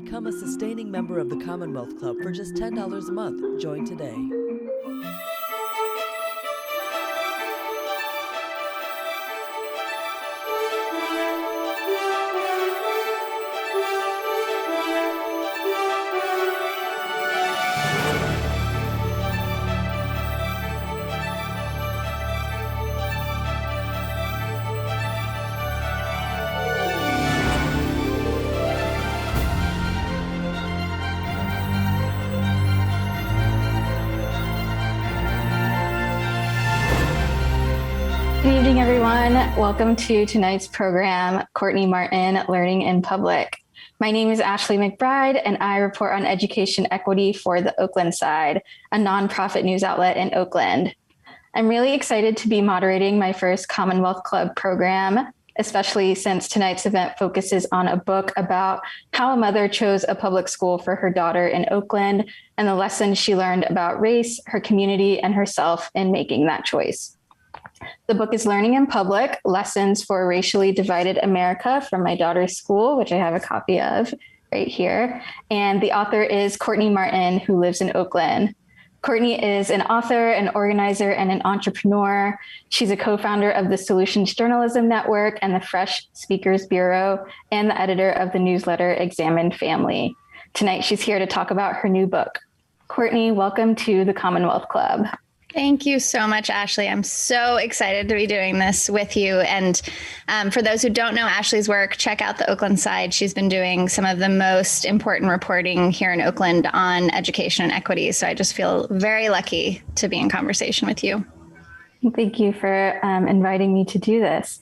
Become a sustaining member of the Commonwealth Club for just $10 a month. Join today. Good evening, everyone. Welcome to tonight's program, Courtney Martin, Learning in Public. My name is Ashley McBride, and I report on education equity for the Oakland Side, a nonprofit news outlet in Oakland. I'm really excited to be moderating my first Commonwealth Club program, especially since tonight's event focuses on a book about how a mother chose a public school for her daughter in Oakland and the lessons she learned about race, her community, and herself in making that choice. The book is Learning in Public, Lessons for a Racially Divided America from my daughter's school, which I have a copy of right here. And the author is Courtney Martin, who lives in Oakland. Courtney is an author, an organizer, and an entrepreneur. She's a co-founder of the Solutions Journalism Network and the Fresh Speakers Bureau, and the editor of the newsletter Examined Family. Tonight, she's here to talk about her new book. Courtney, welcome to the Commonwealth Club. Thank you so much, Ashley. I'm so excited to be doing this with you. And for those who don't know Ashley's work, check out the Oakland Side. She's been doing some of the most important reporting here in Oakland on education and equity. So I just feel very lucky to be in conversation with you. Thank you for inviting me to do this.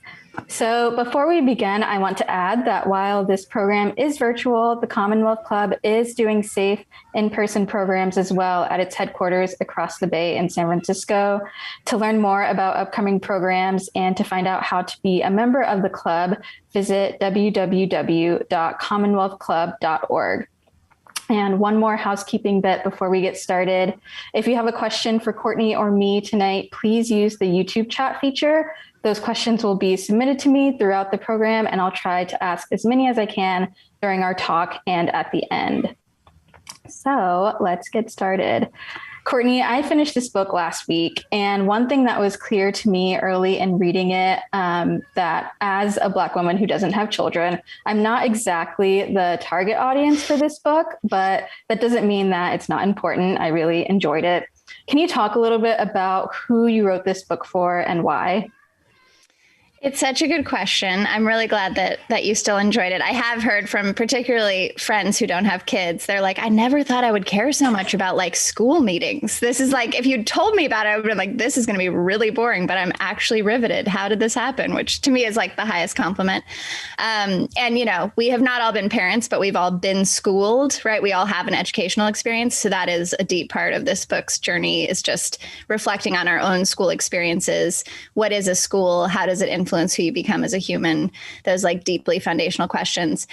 So before we begin, I want to add that while this program is virtual, the Commonwealth Club is doing safe in-person programs as well at its headquarters across the Bay in San Francisco. To learn more about upcoming programs and to find out how to be a member of the club, visit www.commonwealthclub.org. And one more housekeeping bit before we get started. If you have a question for Courtney or me tonight, please use the YouTube chat feature. Those questions will be submitted to me throughout the program, and I'll try to ask as many as I can during our talk and at the end. So let's get started. Courtney, I finished this book last week, and one thing that was clear to me early in reading it, that as a Black woman who doesn't have children, I'm not exactly the target audience for this book, but that doesn't mean that it's not important. I really enjoyed it. Can you talk a little bit about who you wrote this book for and why? It's such a good question. I'm really glad that you still enjoyed it. I have heard from particularly friends who don't have kids. They're like, I never thought I would care so much about like school meetings. This is like, if you'd told me about it, I would have been like, this is going to be really boring, but I'm actually riveted. How did this happen? Which to me is like the highest compliment. And, you know, we have not all been parents, but we've all been schooled, right? We all have an educational experience. So that is a deep part of this book's journey, is just reflecting on our own school experiences. What is a school? How does it influence who you become as a human? Those like deeply foundational questions.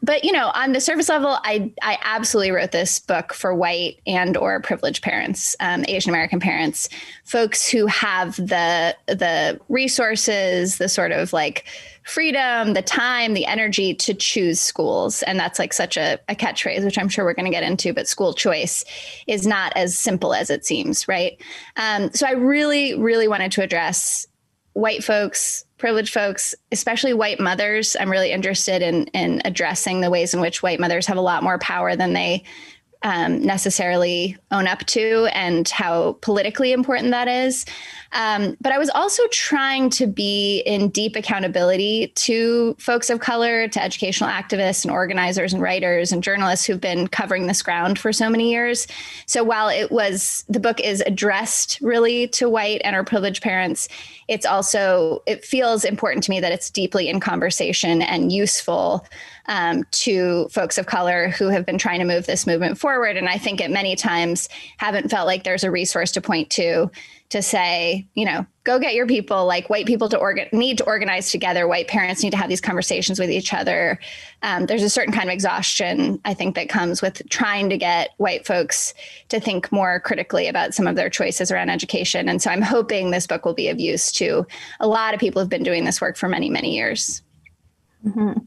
But, you know, on the surface level, I absolutely wrote this book for white and or privileged parents, Asian American parents, folks who have the resources, the sort of like freedom, the time, the energy to choose schools. And that's like such a catchphrase, which I'm sure we're going to get into, but school choice is not as simple as it seems, right? So I really, really wanted to address white folks, privileged folks, especially white mothers. I'm really interested in addressing the ways in which white mothers have a lot more power than they necessarily own up to, and how politically important that is. But I was also trying to be in deep accountability to folks of color, to educational activists and organizers and writers and journalists who've been covering this ground for so many years. So while the book is addressed really to white and or privileged parents, it feels important to me that it's deeply in conversation and useful to folks of color who have been trying to move this movement forward. And I think at many times haven't felt like there's a resource to point to say, you know, go get your people, like white people need to organize together. White parents need to have these conversations with each other. There's a certain kind of exhaustion, I think, that comes with trying to get white folks to think more critically about some of their choices around education. And so I'm hoping this book will be of use to a lot of people who've been doing this work for many, many years. Mm-hmm.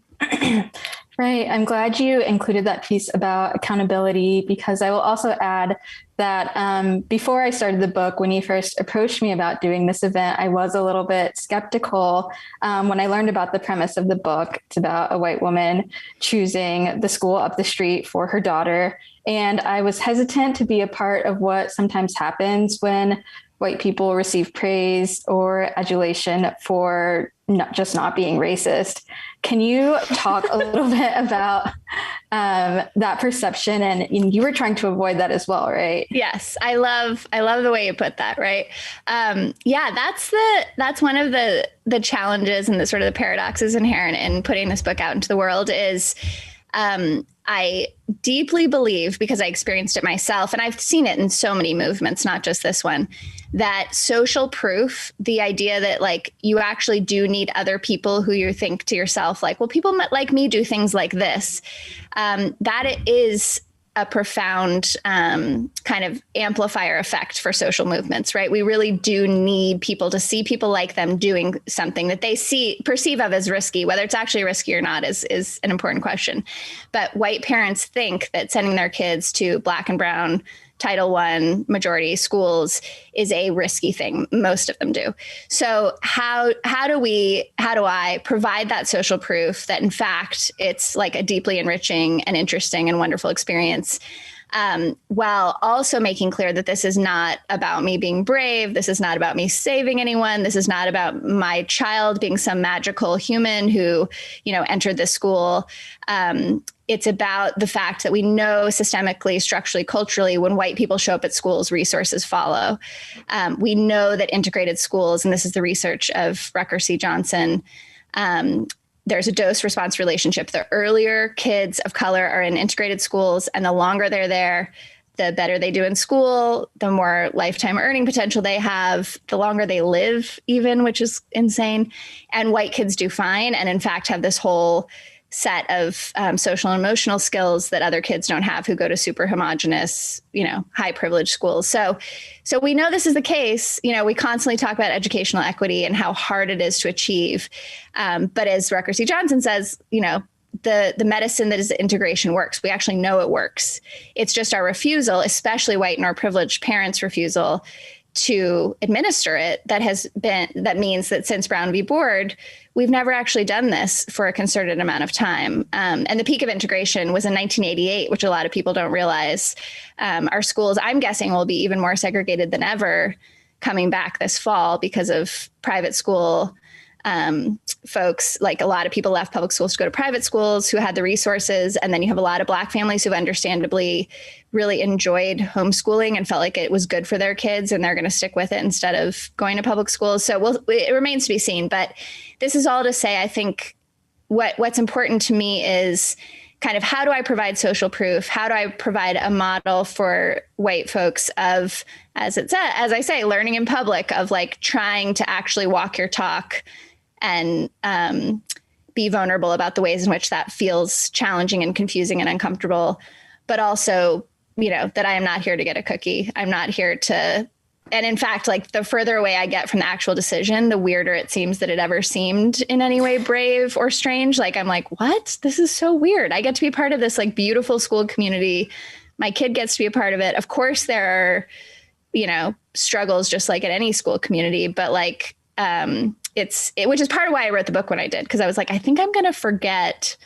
Right. I'm glad you included that piece about accountability, because I will also add that before I started the book, when you first approached me about doing this event, I was a little bit skeptical when I learned about the premise of the book. It's about a white woman choosing the school up the street for her daughter. And I was hesitant to be a part of what sometimes happens when white people receive praise or adulation for not being racist. Can you talk a little bit about that perception? And you were trying to avoid that as well, right? Yes, I love the way you put that. Right? Yeah, that's one of the challenges and the sort of the paradoxes inherent in putting this book out into the world is. I deeply believe, because I experienced it myself, and I've seen it in so many movements, not just this one, that social proof, the idea that like you actually do need other people who you think to yourself, like, well, people like me do things like this, that it is a profound kind of amplifier effect for social movements, right? We really do need people to see people like them doing something that they perceive of as risky. Whether it's actually risky or not is an important question. But white parents think that sending their kids to Black and brown Title I majority schools is a risky thing. Most of them do. So how do I provide that social proof that in fact it's like a deeply enriching and interesting and wonderful experience, while also making clear that this is not about me being brave. This is not about me saving anyone. This is not about my child being some magical human who, entered this school. It's about the fact that we know systemically, structurally, culturally, when white people show up at schools, resources follow. We know that integrated schools, and this is the research of Rucker C. Johnson, there's a dose-response relationship. The earlier kids of color are in integrated schools, and the longer they're there, the better they do in school, the more lifetime earning potential they have, the longer they live even, which is insane. And white kids do fine, and in fact have this whole set of social and emotional skills that other kids don't have who go to super homogenous, high privileged schools. So we know this is the case. We constantly talk about educational equity and how hard it is to achieve. But as Rucker C. Johnson says, the medicine that is integration works. We actually know it works. It's just our refusal, especially white and our privileged parents' refusal to administer it that means that since Brown v. Board, we've never actually done this for a concerted amount of time. And the peak of integration was in 1988, which a lot of people don't realize. Our schools, I'm guessing, will be even more segregated than ever coming back this fall because of private school folks. Like a lot of people left public schools to go to private schools who had the resources. And then you have a lot of Black families who understandably really enjoyed homeschooling and felt like it was good for their kids and they're going to stick with it instead of going to public schools. So it remains to be seen. But this is all to say, I think what's important to me is kind of how do I provide social proof? How do I provide a model for white folks of, as I say, learning in public, of like trying to actually walk your talk and be vulnerable about the ways in which that feels challenging and confusing and uncomfortable, but also, that I am not here to get a cookie. I'm not here to, and in fact, like the further away I get from the actual decision, the weirder it seems that it ever seemed in any way brave or strange. Like, I'm like, what? This is so weird. I get to be part of this like beautiful school community. My kid gets to be a part of it. Of course, there are, struggles just like at any school community, but like, which is part of why I wrote the book when I did, because I was like, I think I'm going to forget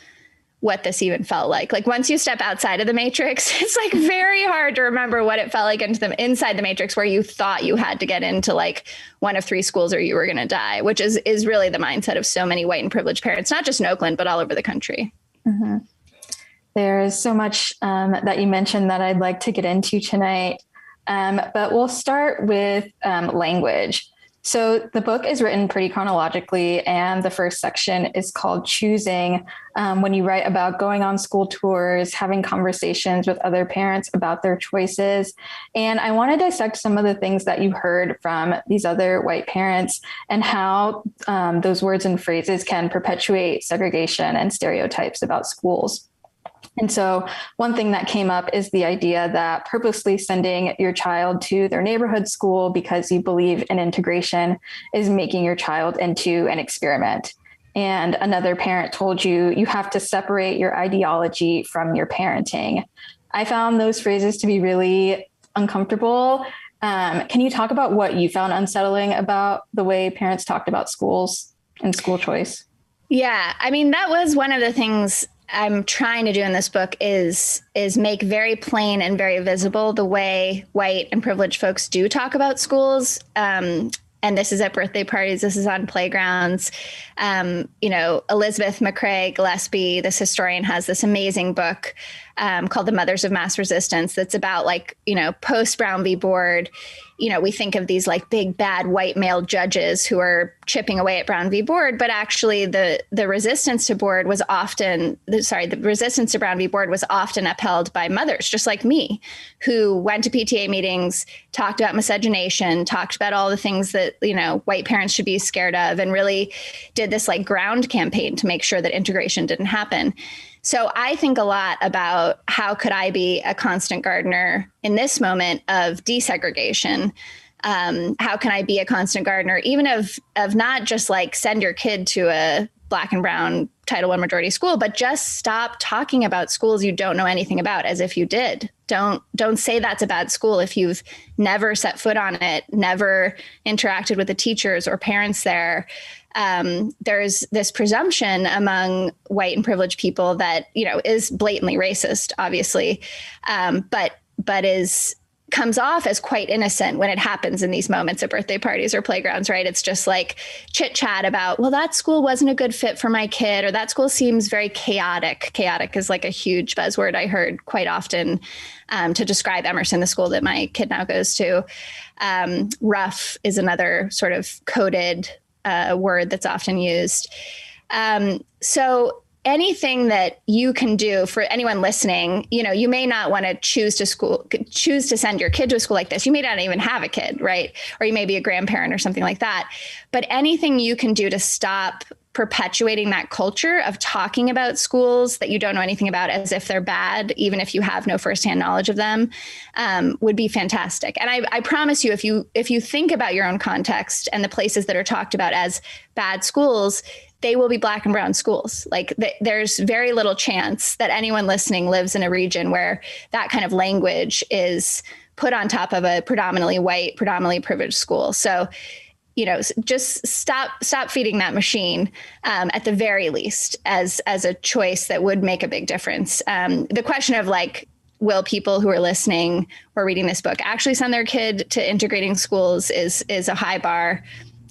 what this even felt like. Like once you step outside of the matrix, it's like very hard to remember what it felt like inside the matrix, where you thought you had to get into like one of three schools or you were going to die, which is really the mindset of so many white and privileged parents, not just in Oakland, but all over the country. Mm-hmm. There's so much that you mentioned that I'd like to get into tonight. But we'll start with language. So the book is written pretty chronologically, and the first section is called Choosing, when you write about going on school tours, having conversations with other parents about their choices. And I want to dissect some of the things that you heard from these other white parents and how those words and phrases can perpetuate segregation and stereotypes about schools. And so one thing that came up is the idea that purposely sending your child to their neighborhood school because you believe in integration is making your child into an experiment. and another parent told you, you have to separate your ideology from your parenting. I found those phrases to be really uncomfortable. Can you talk about what you found unsettling about the way parents talked about schools and school choice? Yeah, I mean, that was one of the things I'm trying to do in this book is make very plain and very visible the way white and privileged folks do talk about schools. And this is at birthday parties. This is on playgrounds. Elizabeth McCrae Gillespie, this historian, has this amazing book called The Mothers of Mass Resistance. That's about post Brown v. Board. We think of these like big, bad white male judges who are chipping away at Brown v. Board, but actually the resistance to Brown v. Board was often upheld by mothers, just like me, who went to PTA meetings, talked about miscegenation, talked about all the things that, white parents should be scared of, and really did this like ground campaign to make sure that integration didn't happen. So I think a lot about how could I be a constant gardener in this moment of desegregation? How can I be a constant gardener, even of not just like send your kid to a Black and brown Title I majority school, but just stop talking about schools you don't know anything about as if you did. Don't say that's a bad school if you've never set foot on it, never interacted with the teachers or parents there. There's this presumption among white and privileged people that, is blatantly racist, obviously, but comes off as quite innocent when it happens in these moments at birthday parties or playgrounds, right? It's just like chit chat about, well, that school wasn't a good fit for my kid, or that school seems very chaotic. Chaotic is like a huge buzzword I heard quite often to describe Emerson, the school that my kid now goes to. Rough is another sort of coded word that's often used. So anything that you can do for anyone listening, you may not want to choose to send your kid to a school like this. You may not even have a kid, right? Or you may be a grandparent or something like that. But anything you can do to stop perpetuating that culture of talking about schools that you don't know anything about as if they're bad, even if you have no firsthand knowledge of them, would be fantastic. And I promise you, if you think about your own context and the places that are talked about as bad schools, they will be Black and brown schools. Like there's very little chance that anyone listening lives in a region where that kind of language is put on top of a predominantly white, predominantly privileged school. So, just stop feeding that machine at the very least as a choice that would make a big difference. The question of like, will people who are listening or reading this book actually send their kid to integrating schools is a high bar,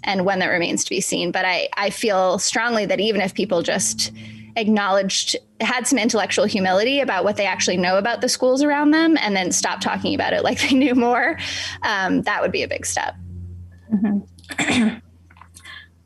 and one that remains to be seen. But I feel strongly that even if people just had some intellectual humility about what they actually know about the schools around them, and then stop talking about it like they knew more, that would be a big step. Mm-hmm.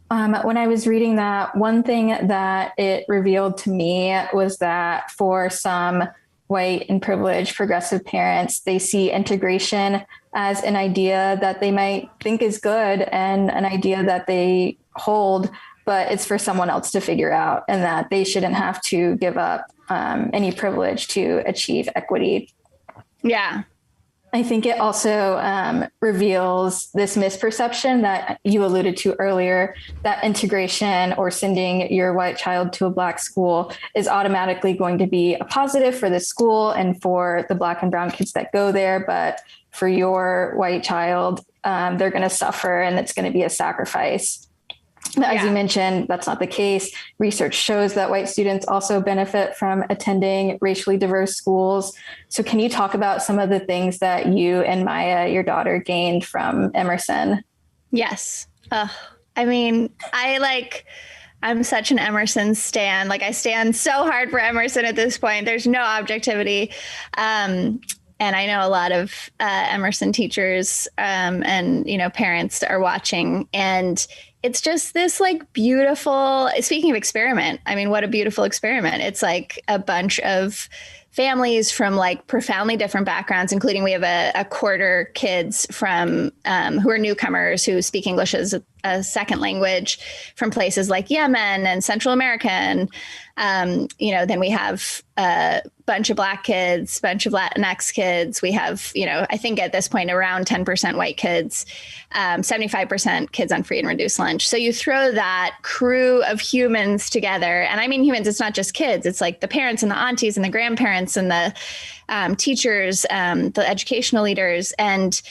When I was reading that, one thing that it revealed to me was that for some white and privileged progressive parents, they see integration as an idea that they might think is good and an idea that they hold, but it's for someone else to figure out, and that they shouldn't have to give up any privilege to achieve equity. Yeah. I think it also reveals this misperception that you alluded to earlier, that integration or sending your white child to a Black school is automatically going to be a positive for the school and for the Black and brown kids that go there. But for your white child, they're going to suffer, and it's going to be a sacrifice. As you mentioned, that's not the case. Research shows that white students also benefit from attending racially diverse schools. So can you talk about some of the things that you and Maya, your daughter, gained from Emerson? Yes. I'm such an Emerson stan. Like, I stand so hard for Emerson at this point. There's no objectivity. And I know a lot of Emerson teachers and, parents are watching, and it's just this like beautiful, speaking of experiment, I mean, what a beautiful experiment. It's like a bunch of families from like profoundly different backgrounds, including we have a quarter kids from who are newcomers who speak English as a second language from places like Yemen and Central America. And, then we have a bunch of Black kids, bunch of Latinx kids. We have, I think at this point around 10% white kids, 75% kids on free and reduced lunch. So you throw that crew of humans together, and I mean humans, it's not just kids. It's like the parents and the aunties and the grandparents and the teachers, the educational leaders, and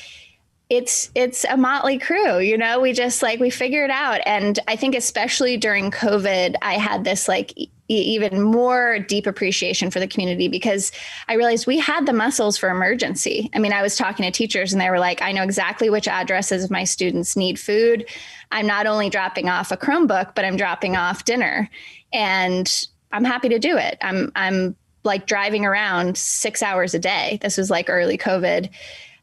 it's a motley crew, we just we figure it out. And I think especially during COVID, I had this even more deep appreciation for the community because I realized we had the muscles for emergency. I mean, I was talking to teachers and they were like, I know exactly which addresses of my students need food. I'm not only dropping off a Chromebook, but I'm dropping off dinner, and I'm happy to do it. I'm like driving around 6 hours a day. This was like early COVID.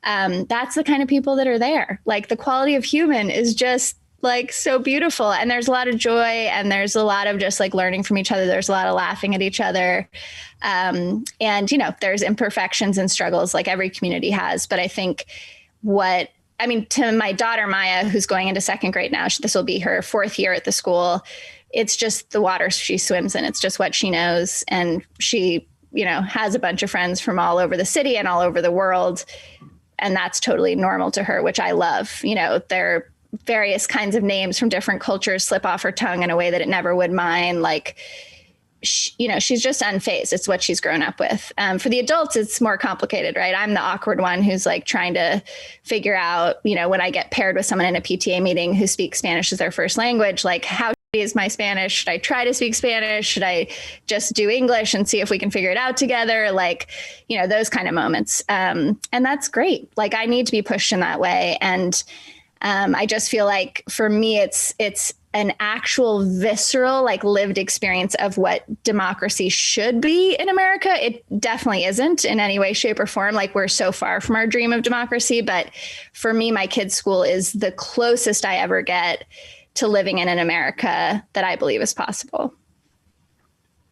That's the kind of people that are there. Like the quality of human is just like so beautiful. And there's a lot of joy and there's a lot of just like learning from each other. There's a lot of laughing at each other. There's imperfections and struggles like every community has. But I think to my daughter, Maya, who's going into second grade now, this will be her fourth year at the school. It's just the water she swims in. It's just what she knows. And she, has a bunch of friends from all over the city and all over the world. And that's totally normal to her, which I love. There are various kinds of names from different cultures slip off her tongue in a way that it never would mine. She's just unfazed. It's what she's grown up with. For the adults, it's more complicated, right? I'm the awkward one who's like trying to figure out, when I get paired with someone in a PTA meeting who speaks Spanish as their first language, like how is my Spanish? Should I try to speak Spanish? Should I just do English and see if we can figure it out together? Those kind of moments. And that's great. Like I need to be pushed in that way. And I just feel like for me, it's an actual visceral, lived experience of what democracy should be in America. It definitely isn't in any way, shape, or form. Like we're so far from our dream of democracy. But for me, my kids' school is the closest I ever get to living in an America that I believe is possible.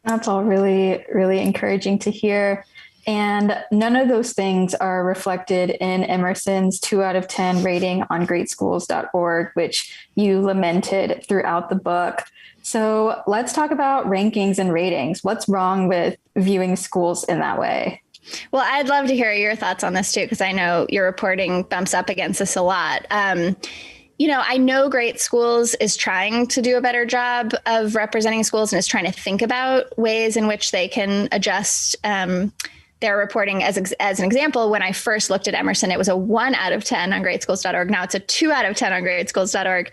That's all really, really encouraging to hear. And none of those things are reflected in Emerson's 2 out of 10 rating on greatschools.org, which you lamented throughout the book. So let's talk about rankings and ratings. What's wrong with viewing schools in that way? Well, I'd love to hear your thoughts on this too, because I know your reporting bumps up against this a lot. I know Great Schools is trying to do a better job of representing schools and is trying to think about ways in which they can adjust their reporting. As an example, when I first looked at Emerson, it was a 1 out of 10 on greatschools.org. Now it's a 2 out of 10 on greatschools.org.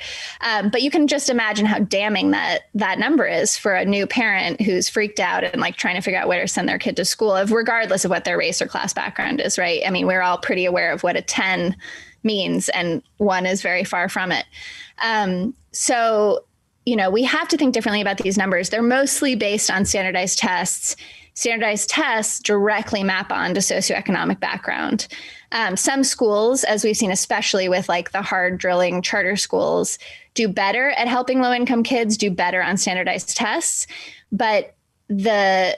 But you can just imagine how damning that number is for a new parent who's freaked out and trying to figure out where to send their kid to school, regardless of what their race or class background is, right? I mean, we're all pretty aware of what a 10 means, and 1 is very far from it. So we have to think differently about these numbers. They're mostly based on standardized tests. Standardized tests directly map onto socioeconomic background. Some schools, as we've seen, especially with the hard drilling charter schools, do better at helping low-income kids, do better on standardized tests. But the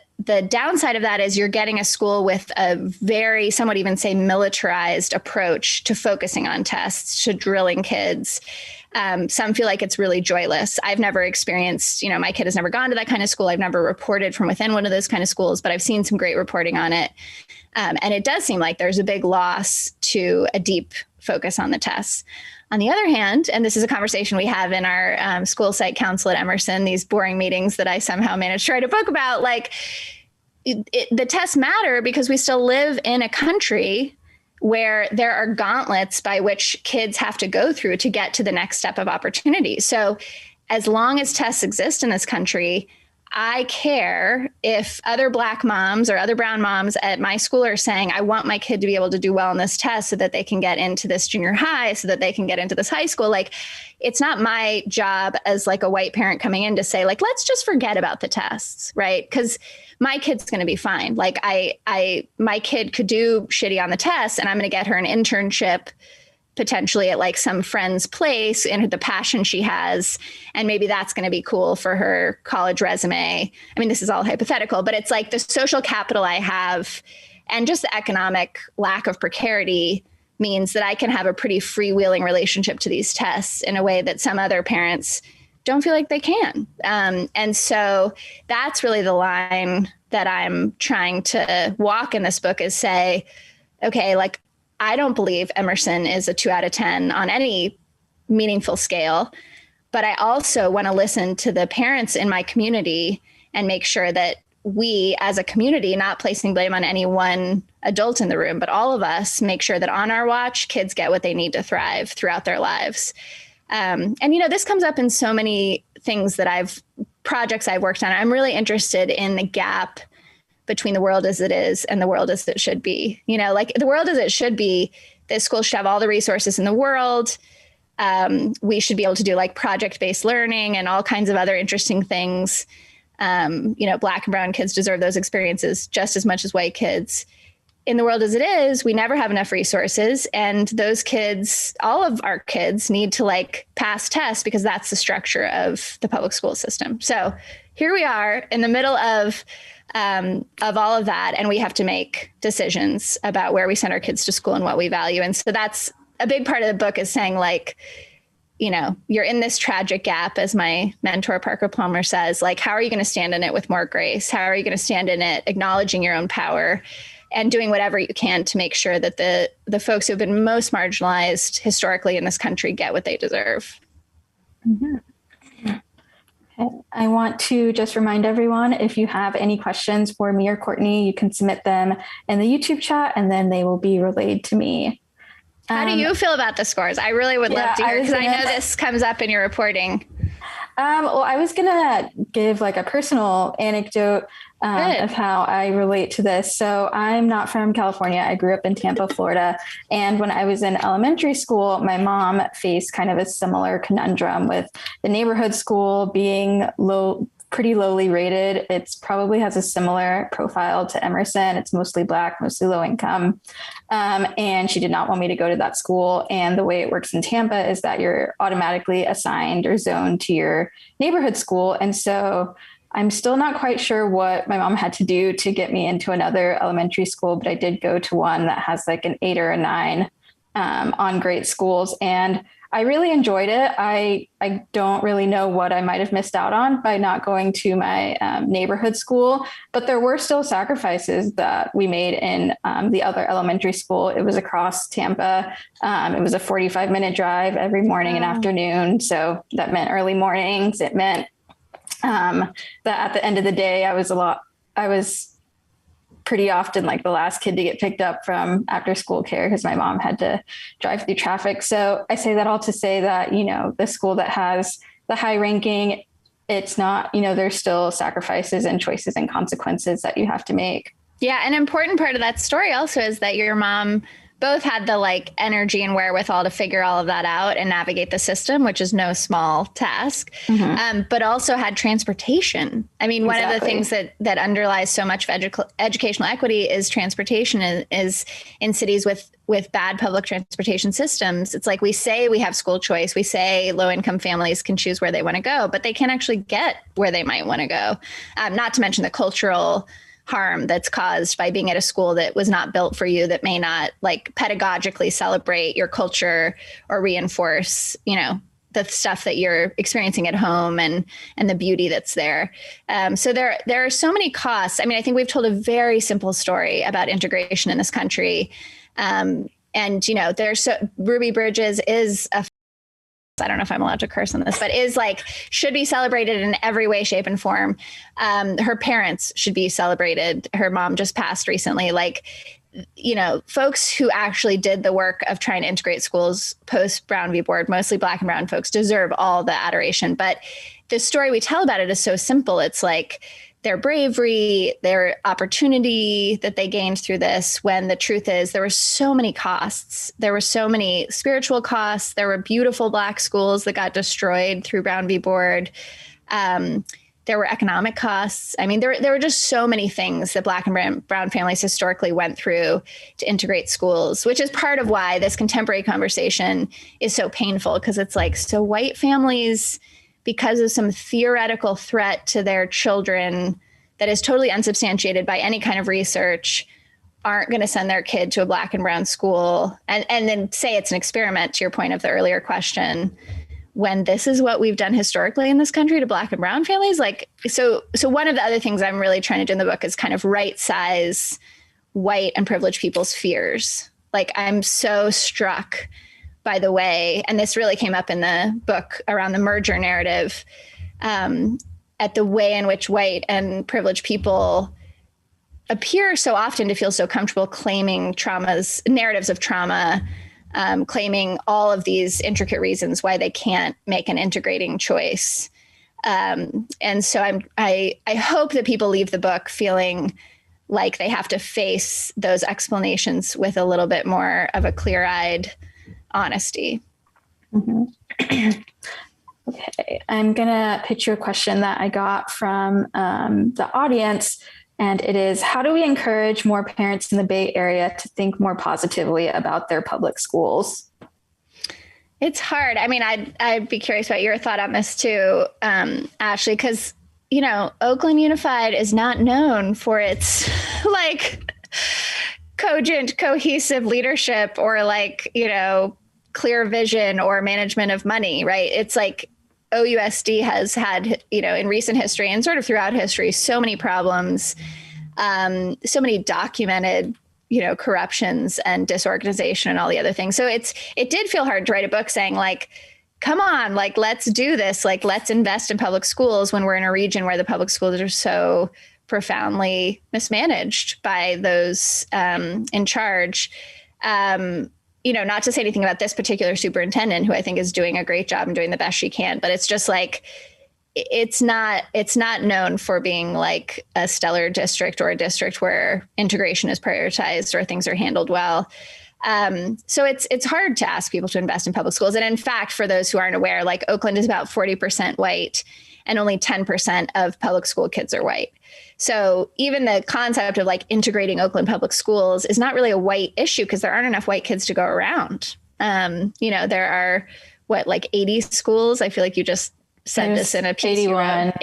downside of that is you're getting a school with a very, some would even say, militarized approach to focusing on tests, to drilling kids. Some feel like it's really joyless. I've never experienced, my kid has never gone to that kind of school. I've never reported from within one of those kind of schools, but I've seen some great reporting on it. And it does seem like there's a big loss to a deep focus on the tests. On the other hand, and this is a conversation we have in our school site council at Emerson, these boring meetings that I somehow managed to write a book about, the tests matter because we still live in a country where there are gauntlets by which kids have to go through to get to the next step of opportunity. So as long as tests exist in this country, I care if other Black moms or other brown moms at my school are saying, I want my kid to be able to do well in this test so that they can get into this junior high, so that they can get into this high school. It's not my job as a white parent coming in to say, let's just forget about the tests, right? Because my kid's going to be fine. My kid could do shitty on the tests and I'm going to get her an internship potentially at like some friend's place and the passion she has. And maybe that's going to be cool for her college resume. I mean, this is all hypothetical, but it's like the social capital I have and just the economic lack of precarity means that I can have a pretty freewheeling relationship to these tests in a way that some other parents don't feel like they can. And so that's really the line that I'm trying to walk in this book is say, okay, like, I don't believe Emerson is a 2 out of 10 on any meaningful scale, but I also want to listen to the parents in my community and make sure that we as a community, not placing blame on any one adult in the room, but all of us make sure that on our watch, kids get what they need to thrive throughout their lives. And, you know, this comes up in so many things that projects I've worked on. I'm really interested in the gap between the world as it is and the world as it should be. You know, like the world as it should be, this school should have all the resources in the world. We should be able to do like project-based learning and all kinds of other interesting things. You know, Black and brown kids deserve those experiences just as much as white kids. In the world as it is, we never have enough resources. And those kids, all of our kids need to like pass tests because that's the structure of the public school system. So here we are in the middle of all of that. And we have to make decisions about where we send our kids to school and what we value. And so that's a big part of the book is saying like, you know, you're in this tragic gap, as my mentor, Parker Palmer says, like, how are you going to stand in it with more grace? How are you going to stand in it, acknowledging your own power and doing whatever you can to make sure that the folks who have been most marginalized historically in this country get what they deserve? Mm-hmm. Okay. I want to just remind everyone, if you have any questions for me or Courtney, you can submit them in the YouTube chat and then they will be relayed to me. How do you feel about the scores? I really would love to hear, because I know this comes up in your reporting. Well, I was going to give like a personal anecdote of how I relate to this. So I'm not from California. I grew up in Tampa, Florida. And when I was in elementary school, my mom faced kind of a similar conundrum with the neighborhood school being pretty lowly rated. It's probably has a similar profile to Emerson. It's mostly Black, mostly low income. And she did not want me to go to that school. And the way it works in Tampa is that you're automatically assigned or zoned to your neighborhood school. And so I'm still not quite sure what my mom had to do to get me into another elementary school, but I did go to one that has like an 8 or a 9 on great schools. And I really enjoyed it. I don't really know what I might have missed out on by not going to my neighborhood school, but there were still sacrifices that we made in the other elementary school. It was across Tampa. It was a 45-minute drive every morning and afternoon. So that meant early mornings. It meant that at the end of the day, I was pretty often like the last kid to get picked up from after school care because my mom had to drive through traffic. So I say that all to say that, you know, the school that has the high ranking, it's not, you know, there's still sacrifices and choices and consequences that you have to make. Yeah. An important part of that story also is that your mom both had the like energy and wherewithal to figure all of that out and navigate the system, which is no small task, but also had transportation. I mean, one of the things that underlies so much of educational equity is transportation is in cities with bad public transportation systems. It's like we say we have school choice. We say low income families can choose where they want to go, but they can't actually get where they might want to go. Not to mention the cultural harm that's caused by being at a school that was not built for you, that may not like pedagogically celebrate your culture or reinforce, you know, the stuff that you're experiencing at home and the beauty that's there. So there are so many costs. I mean, I think we've told a very simple story about integration in this country. And, you know, Ruby Bridges is I don't know if I'm allowed to curse on this, but is like, should be celebrated in every way, shape, and form. Her parents should be celebrated. Her mom just passed recently. Like, you know, folks who actually did the work of trying to integrate schools post Brown v. Board, mostly Black and brown folks, deserve all the adoration. But the story we tell about it is so simple. It's like their bravery, their opportunity that they gained through this, when the truth is there were so many costs. There were so many spiritual costs. There were beautiful Black schools that got destroyed through Brown v. Board. There were economic costs. I mean, there were just so many things that Black and brown families historically went through to integrate schools, which is part of why this contemporary conversation is so painful, because it's like, so white families, because of some theoretical threat to their children that is totally unsubstantiated by any kind of research, aren't going to send their kid to a Black and brown school and then say it's an experiment, to your point of the earlier question, when this is what we've done historically in this country to Black and brown families. Like, so one of the other things I'm really trying to do in the book is kind of right size white and privileged people's fears. Like, I'm so struck by the way, and this really came up in the book around the merger narrative, at the way in which white and privileged people appear so often to feel so comfortable claiming narratives of trauma, claiming all of these intricate reasons why they can't make an integrating choice. And so I hope that people leave the book feeling like they have to face those explanations with a little bit more of a clear-eyed honesty. Mm-hmm. Okay, I'm gonna pitch you a question that I got from the audience. And it is, how do we encourage more parents in the Bay Area to think more positively about their public schools? It's hard. I mean, I'd be curious about your thought on this too, Ashley, because, you know, Oakland Unified is not known for its like cogent, cohesive leadership or like, you know, clear vision or management of money, right? It's like OUSD has had, you know, in recent history and sort of throughout history, so many problems, so many documented, you know, corruptions and disorganization and all the other things. So it did feel hard to write a book saying like, come on, like, let's do this. Like, let's invest in public schools when we're in a region where the public schools are so profoundly mismanaged by those in charge. You know, not to say anything about this particular superintendent, who I think is doing a great job and doing the best she can, but it's just like, it's not known for being like a stellar district or a district where integration is prioritized or things are handled well. So it's hard to ask people to invest in public schools. And in fact, for those who aren't aware, like Oakland is about 40% white and only 10% of public school kids are white. So even the concept of like integrating Oakland public schools is not really a white issue because there aren't enough white kids to go around. You know, there are like 80 schools. I feel like you just said this in a piece. 81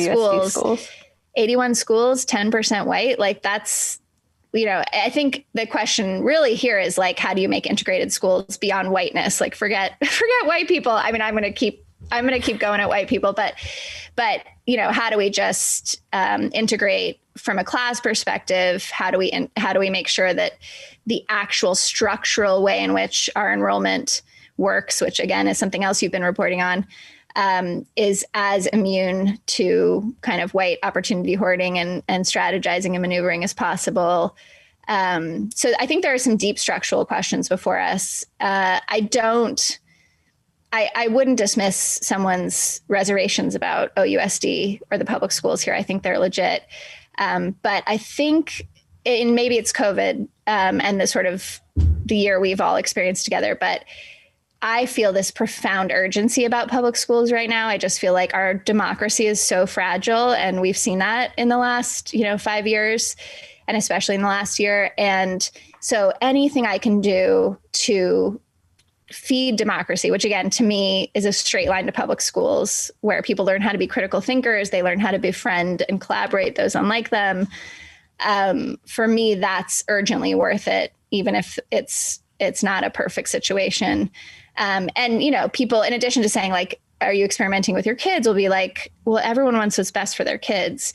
schools, 81 schools, 10% white. Like that's, you know, I think the question really here is like, how do you make integrated schools beyond whiteness? Like forget white people. I mean, I'm going to keep going at white people, but, you know, how do we just integrate from a class perspective? How do we make sure that the actual structural way in which our enrollment works, which again is something else you've been reporting on, is as immune to kind of white opportunity hoarding and strategizing and maneuvering as possible. So I think there are some deep structural questions before us. I wouldn't dismiss someone's reservations about OUSD or the public schools here. I think they're legit. But I think, and maybe it's COVID and the sort of the year we've all experienced together, but I feel this profound urgency about public schools right now. I just feel like our democracy is so fragile, and we've seen that in the last, 5 years, and especially in the last year. And so anything I can do to feed democracy, which again, to me is a straight line to public schools where people learn how to be critical thinkers, they learn how to befriend and collaborate those unlike them. For me, that's urgently worth it, even if it's not a perfect situation. And, people, in addition to saying like, are you experimenting with your kids, will be like, well, everyone wants what's best for their kids.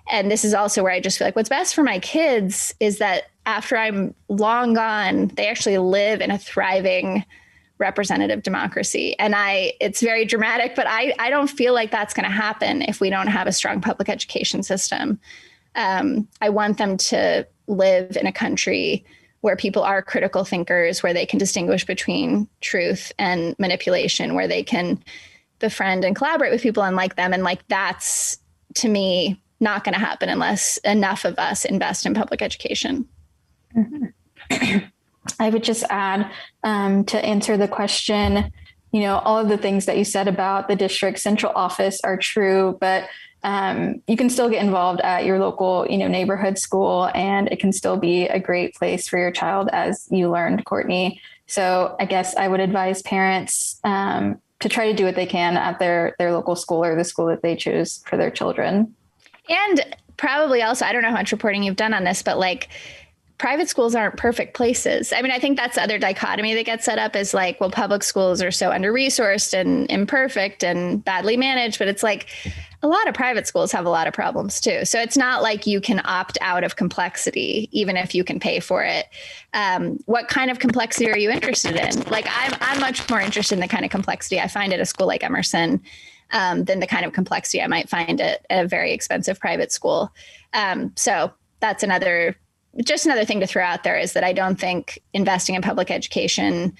And this is also where I just feel like what's best for my kids is that after I'm long gone, they actually live in a thriving representative democracy. And it's very dramatic, but I don't feel like that's going to happen if we don't have a strong public education system. I want them to live in a country where people are critical thinkers, where they can distinguish between truth and manipulation, where they can befriend and collaborate with people unlike them. And like, that's, to me, not going to happen unless enough of us invest in public education. Mm-hmm. I would just add to answer the question, all of the things that you said about the district central office are true, but you can still get involved at your local, neighborhood school, and it can still be a great place for your child, as you learned, Courtney. So I guess I would advise parents to try to do what they can at their local school or the school that they choose for their children. And probably also, I don't know how much reporting you've done on this, but like private schools aren't perfect places. I mean, I think that's the other dichotomy that gets set up is like, well, public schools are so under-resourced and imperfect and badly managed, but it's like a lot of private schools have a lot of problems too. So it's not like you can opt out of complexity, even if you can pay for it. What kind of complexity are you interested in? Like I'm much more interested in the kind of complexity I find at a school like Emerson than the kind of complexity I might find at a very expensive private school. So that's another thing to throw out there, is that I don't think investing in public education,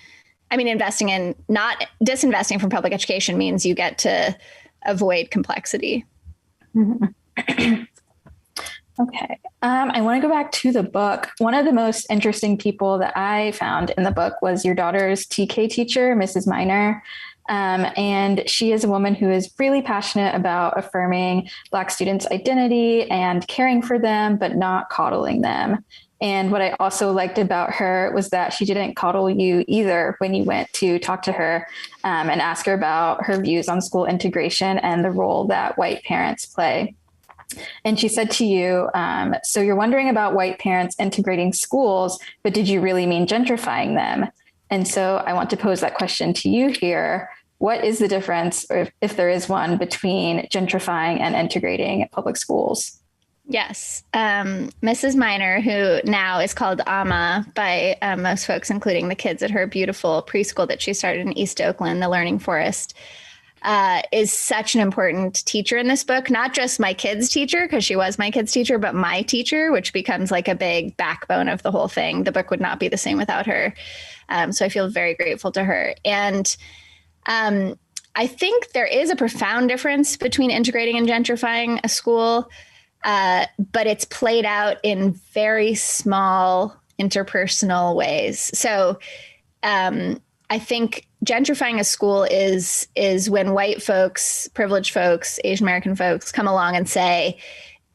not disinvesting from public education means you get to avoid complexity. Mm-hmm. Okay. I want to go back to the book. One of the most interesting people that I found in the book was your daughter's TK teacher, Mrs. Miner. And she is a woman who is really passionate about affirming Black students' identity and caring for them, but not coddling them. And what I also liked about her was that she didn't coddle you either when you went to talk to her and ask her about her views on school integration and the role that white parents play. And she said to you, so you're wondering about white parents integrating schools, but did you really mean gentrifying them? And so I want to pose that question to you here. What is the difference, or if there is one, between gentrifying and integrating public schools? Yes. Mrs. Miner, who now is called Amma by most folks, including the kids at her beautiful preschool that she started in East Oakland, the Learning Forest, is such an important teacher in this book. Not just my kids' teacher, because she was my kids' teacher, but my teacher, which becomes like a big backbone of the whole thing. The book would not be the same without her. So I feel very grateful to her. And I think there is a profound difference between integrating and gentrifying a school, but it's played out in very small interpersonal ways. So I think gentrifying a school is when white folks, privileged folks, Asian American folks come along and say,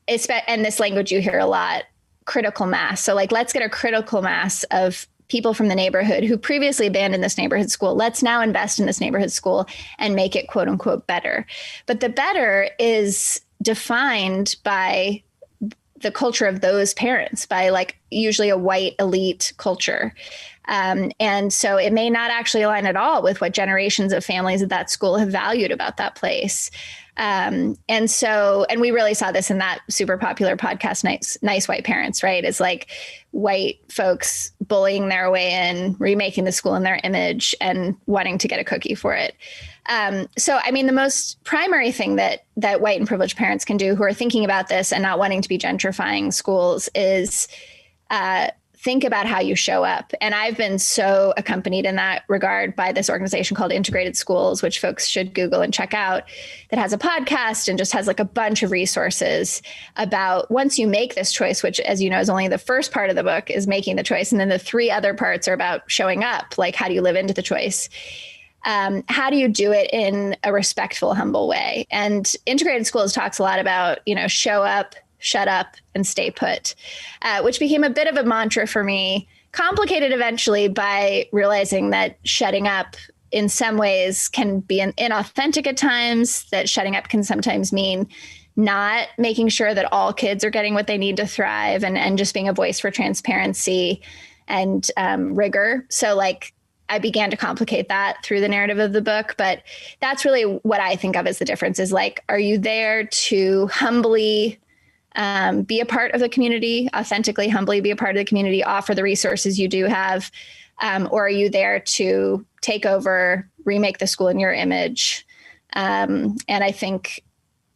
and this language you hear a lot, critical mass. So like, let's get a critical mass of people from the neighborhood who previously abandoned this neighborhood school. Let's now invest in this neighborhood school and make it quote unquote better. But the better is defined by the culture of those parents, by like usually a white elite culture. And so it may not actually align at all with what generations of families at that school have valued about that place. And we really saw this in that super popular podcast, Nice White Parents, right? It's like white folks bullying their way in, remaking the school in their image and wanting to get a cookie for it. So, I mean, the most primary thing that white and privileged parents can do who are thinking about this and not wanting to be gentrifying schools is think about how you show up. And I've been so accompanied in that regard by this organization called Integrated Schools, which folks should Google and check out, that has a podcast and just has like a bunch of resources about once you make this choice, which, as you know, is only the first part of the book, is making the choice. And then the three other parts are about showing up, like how do you live into the choice? How do you do it in a respectful, humble way? And Integrated Schools talks a lot about, show up, shut up, and stay put, which became a bit of a mantra for me, complicated eventually by realizing that shutting up in some ways can be inauthentic at times, that shutting up can sometimes mean not making sure that all kids are getting what they need to thrive, and just being a voice for transparency and rigor. So like, I began to complicate that through the narrative of the book, but that's really what I think of as the difference is like, are you there to humbly be a part of the community, authentically, humbly be a part of the community, offer the resources you do have, or are you there to take over, remake the school in your image? And I think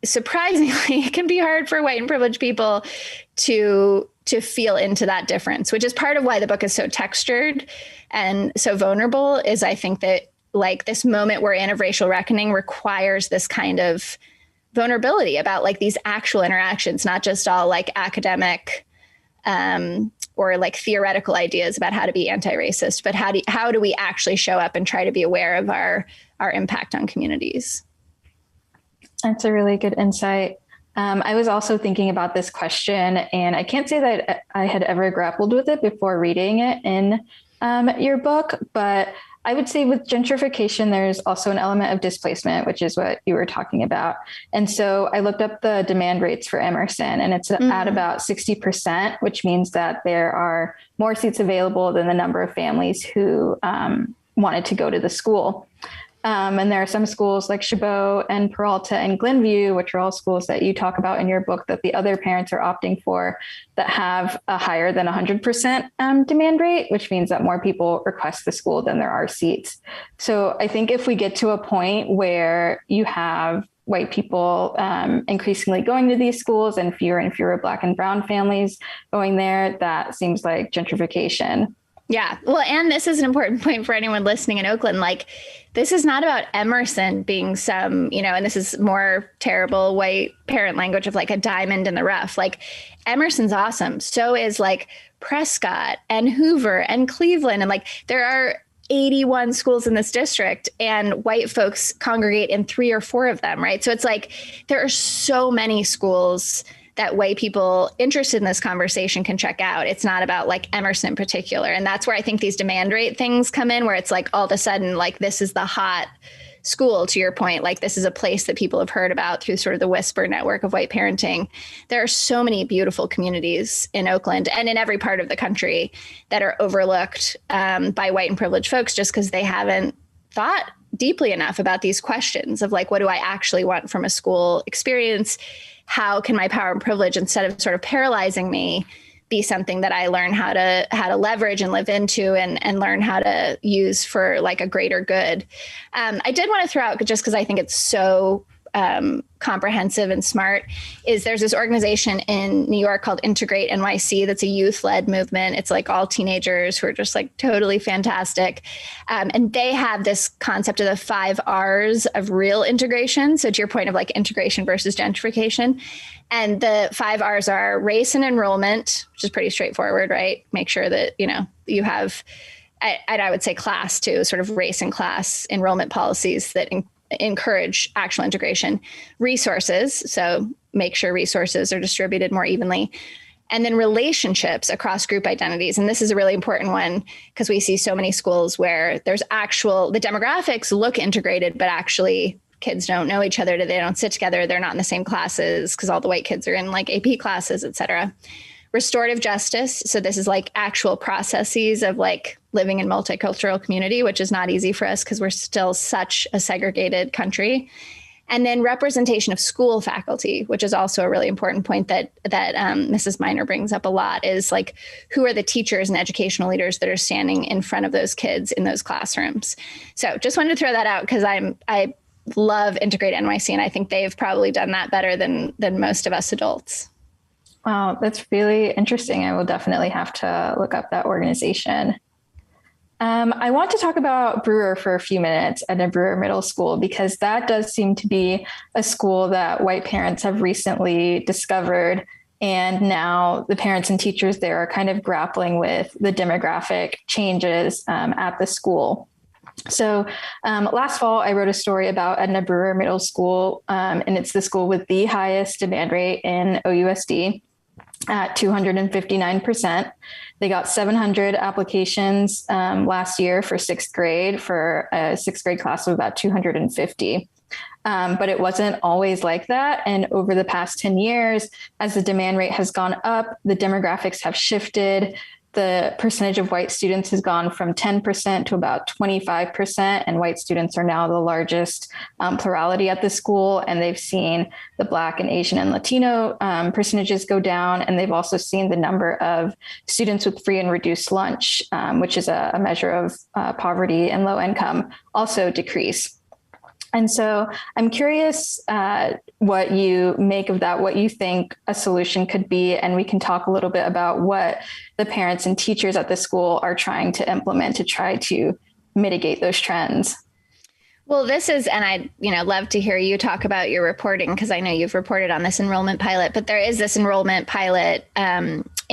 surprisingly, it can be hard for white and privileged people to feel into that difference, which is part of why the book is so textured and so vulnerable. Is I think that like this moment we're in of racial reckoning requires this kind of vulnerability about like these actual interactions, not just all like academic or like theoretical ideas about how to be anti-racist, but how do we actually show up and try to be aware of our impact on communities? That's a really good insight. I was also thinking about this question, and I can't say that I had ever grappled with it before reading it in your book, but I would say with gentrification, there's also an element of displacement, which is what you were talking about. And so I looked up the demand rates for Emerson, and it's at about 60%, which means that there are more seats available than the number of families who wanted to go to the school. And there are some schools like Chabot and Peralta and Glenview, which are all schools that you talk about in your book that the other parents are opting for, that have a higher than 100% demand rate, which means that more people request the school than there are seats. So I think if we get to a point where you have white people increasingly going to these schools and fewer Black and brown families going there, that seems like gentrification. Yeah. Well, and this is an important point for anyone listening in Oakland. Like, this is not about Emerson being some, and this is more terrible white parent language of like a diamond in the rough. Like, Emerson's awesome. So is like Prescott and Hoover and Cleveland. And like, there are 81 schools in this district, and white folks congregate in 3 or 4 of them. Right. So it's like, there are so many schools that white people interested in this conversation can check out. It's not about like Emerson in particular. And that's where I think these demand rate things come in, where it's like all of a sudden, like, this is the hot school, to your point. Like, this is a place that people have heard about through sort of the whisper network of white parenting. There are so many beautiful communities in Oakland and in every part of the country that are overlooked by white and privileged folks just because they haven't thought deeply enough about these questions of like, what do I actually want from a school experience? How can my power and privilege, instead of sort of paralyzing me, be something that I learn how to leverage and live into and learn how to use for like a greater good. I did want to throw out, just because I think it's so comprehensive and smart, is there's this organization in New York called Integrate NYC that's a youth-led movement. It's like all teenagers who are just like totally fantastic. And they have this concept of the 5 R's of real integration. So to your point of like integration versus gentrification. And the 5 R's are race and enrollment, which is pretty straightforward, right? Make sure that, you have, and I would say class too, sort of race and class enrollment policies that encourage actual integration. Resources, so make sure resources are distributed more evenly. And then relationships across group identities. And this is a really important one because we see so many schools where the demographics look integrated, but actually kids don't know each other. They don't sit together. They're not in the same classes because all the white kids are in like AP classes, et cetera. Restorative justice. So this is like actual processes of like living in multicultural community, which is not easy for us because we're still such a segregated country. And then representation of school faculty, which is also a really important point that Mrs. Miner brings up a lot, is like, who are the teachers and educational leaders that are standing in front of those kids in those classrooms? So just wanted to throw that out because I love Integrate NYC, and I think they've probably done that better than most of us adults. Wow, that's really interesting. I will definitely have to look up that organization. I want to talk about Brewer for a few minutes at a Brewer Middle School, because that does seem to be a school that white parents have recently discovered. And now the parents and teachers there are kind of grappling with the demographic changes at the school. So last fall, I wrote a story about Edna Brewer Middle School, and it's the school with the highest demand rate in OUSD at 259%. They got 700 applications last year for 6th grade, for a 6th grade class of about 250. But it wasn't always like that. And over the past 10 years, as the demand rate has gone up, the demographics have shifted. The percentage of white students has gone from 10% to about 25%, and white students are now the largest plurality at the school. And they've seen the Black and Asian and Latino percentages go down. And they've also seen the number of students with free and reduced lunch, which is a measure of poverty and low income, also decrease. And so I'm curious what you make of that, what you think a solution could be. And we can talk a little bit about what the parents and teachers at the school are trying to implement to try to mitigate those trends. Well, this is, and I'd love to hear you talk about your reporting, because I know you've reported on this enrollment pilot, but there is this enrollment pilot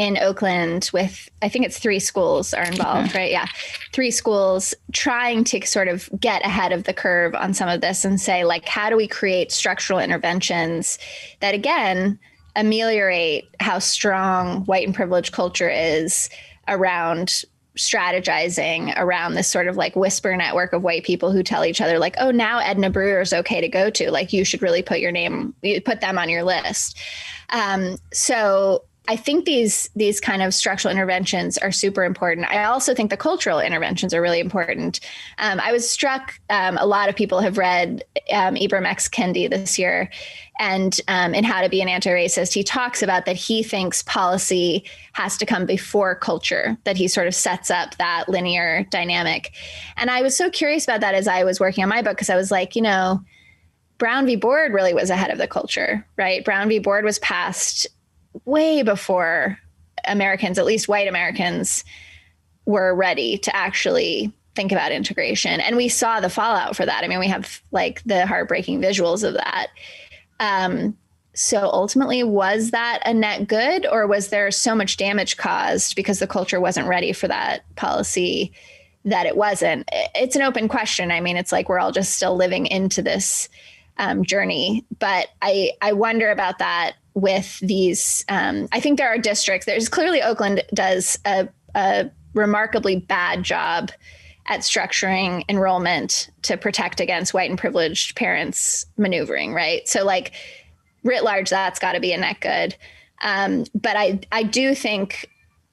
in Oakland with, I think it's 3 schools are involved, right? Yeah. 3 schools trying to sort of get ahead of the curve on some of this and say, like, how do we create structural interventions that, again, ameliorate how strong white and privileged culture is around strategizing around this sort of like whisper network of white people who tell each other like, oh, now Edna Brewer is okay to go to, like, you should really put them on your list. So I think these kind of structural interventions are super important. I also think the cultural interventions are really important. I was struck, a lot of people have read Ibram X. Kendi this year, and in How to Be an Anti-Racist, he talks about that he thinks policy has to come before culture, that he sort of sets up that linear dynamic. And I was so curious about that as I was working on my book, because I was like, Brown v. Board really was ahead of the culture, right? Brown v. Board was passed way before Americans, at least white Americans, were ready to actually think about integration. And we saw the fallout for that. I mean, we have like the heartbreaking visuals of that. So ultimately, was that a net good, or was there so much damage caused because the culture wasn't ready for that policy that it wasn't? It's an open question. I mean, it's like we're all just still living into this journey. But I wonder about that with these. I think there are districts. There's clearly Oakland does a remarkably bad job at structuring enrollment to protect against white and privileged parents maneuvering, right? So like writ large, that's got to be a net good. But I do think,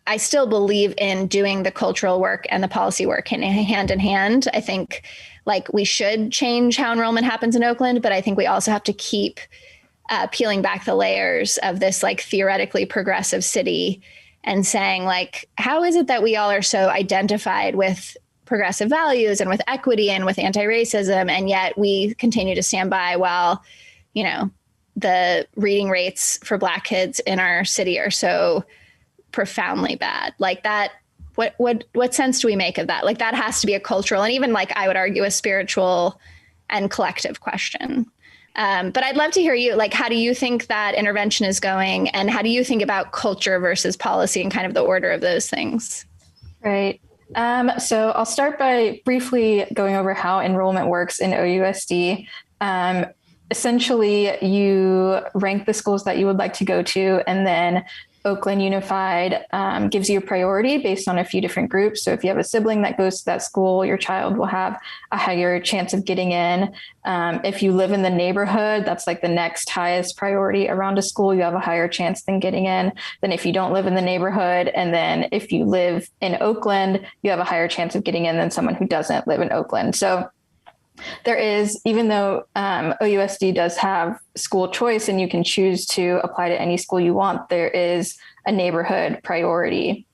I still believe in doing the cultural work and the policy work hand in hand. I think like we should change how enrollment happens in Oakland, but I think we also have to keep peeling back the layers of this like theoretically progressive city and saying like, how is it that we all are so identified with progressive values and with equity and with anti-racism, and yet we continue to stand by while, the reading rates for Black kids in our city are so profoundly bad. Like that, what sense do we make of that? Like that has to be a cultural and even like I would argue a spiritual and collective question. But I'd love to hear you, like, how do you think that intervention is going, and how do you think about culture versus policy and kind of the order of those things? Right. So I'll start by briefly going over how enrollment works in OUSD. Essentially, you rank the schools that you would like to go to, and then Oakland Unified gives you a priority based on a few different groups. So if you have a sibling that goes to that school, your child will have a higher chance of getting in. If you live in the neighborhood, that's like the next highest priority around a school, you have a higher chance than getting in than if you don't live in the neighborhood. And then if you live in Oakland, you have a higher chance of getting in than someone who doesn't live in Oakland. So there is, even though OUSD does have school choice and you can choose to apply to any school you want, there is a neighborhood priority.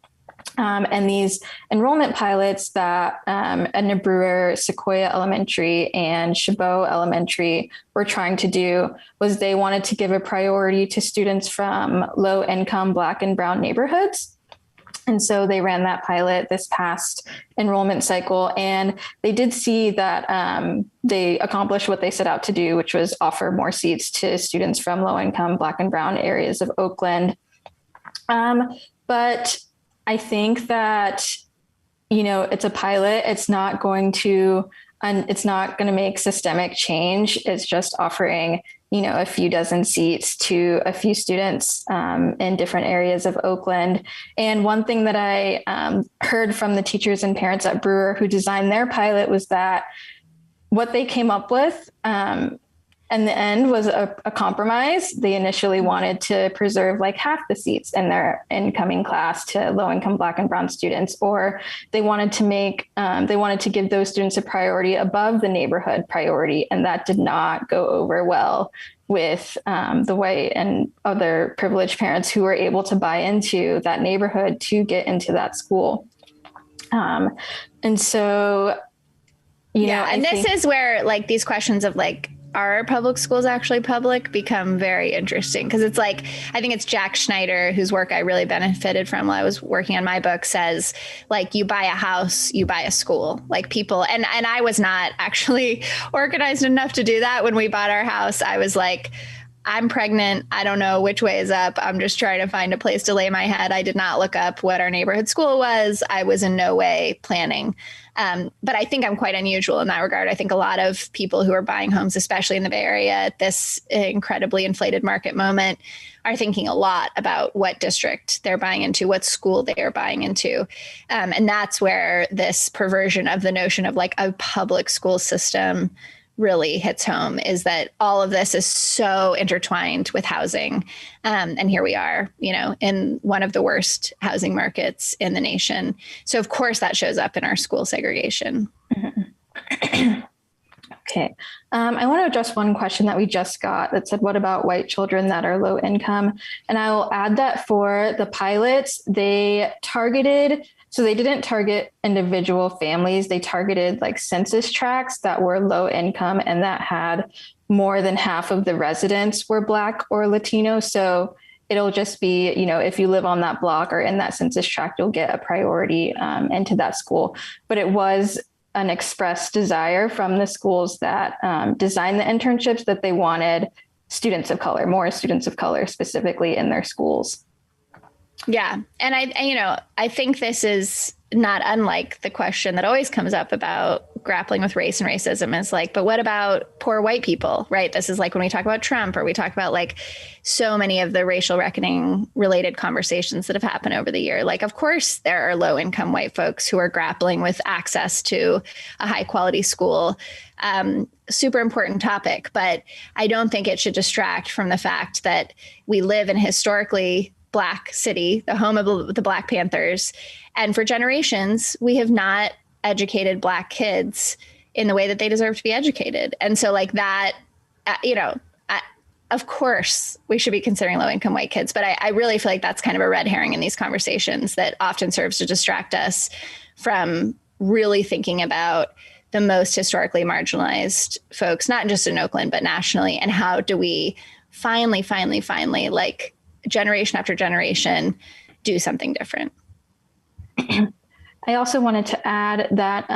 And these enrollment pilots that Edna Brewer, Sequoia Elementary, and Chabot Elementary were trying to do was they wanted to give a priority to students from low-income Black and Brown neighborhoods. And so they ran that pilot this past enrollment cycle, and they did see that they accomplished what they set out to do, which was offer more seats to students from low-income Black and Brown areas of Oakland. But I think that, it's a pilot. It's not going to make systemic change. It's just offering a few dozen seats to a few students in different areas of Oakland. And one thing that I heard from the teachers and parents at Brewer who designed their pilot was that what they came up with in the end was a compromise. They initially wanted to preserve like half the seats in their incoming class to low-income Black and Brown students, or they wanted to give those students a priority above the neighborhood priority. And that did not go over well with the white and other privileged parents who were able to buy into that neighborhood to get into that school. And so, and this is where like these questions of like, are public schools actually public become very interesting, because it's like, I think it's Jack Schneider, whose work I really benefited from while I was working on my book, says like, you buy a house, you buy a school. Like people, and I was not actually organized enough to do that when we bought our house. I was like, I'm pregnant. I don't know which way is up. I'm just trying to find a place to lay my head. I did not look up what our neighborhood school was. I was in no way planning. But I think I'm quite unusual in that regard. I think a lot of people who are buying homes, especially in the Bay Area at this incredibly inflated market moment, are thinking a lot about what district they're buying into, what school they are buying into. And that's where this perversion of the notion of like a public school system really hits home, is that all of this is so intertwined with housing. And here we are, in one of the worst housing markets in the nation. So of course that shows up in our school segregation. Mm-hmm. Okay. I want to address one question that we just got that said, what about white children that are low income? And I will add that for the pilots, they didn't target individual families. They targeted like census tracts that were low income and that had more than half of the residents were Black or Latino. So it'll just be, if you live on that block or in that census tract, you'll get a priority into that school. But it was an express desire from the schools that designed the internships that they wanted more students of color specifically in their schools. Yeah. And I think this is not unlike the question that always comes up about grappling with race and racism is like, but what about poor white people, right? This is like when we talk about Trump or we talk about like so many of the racial reckoning related conversations that have happened over the year. Like, of course, there are low income white folks who are grappling with access to a high quality school. Super important topic, but I don't think it should distract from the fact that we live in a historically Black city, the home of the Black Panthers. And for generations, we have not educated Black kids in the way that they deserve to be educated. And so like that, of course, we should be considering low income white kids. But I really feel like that's kind of a red herring in these conversations that often serves to distract us from really thinking about the most historically marginalized folks, not just in Oakland, but nationally. And how do we finally, like generation after generation, do something different? I also wanted to add that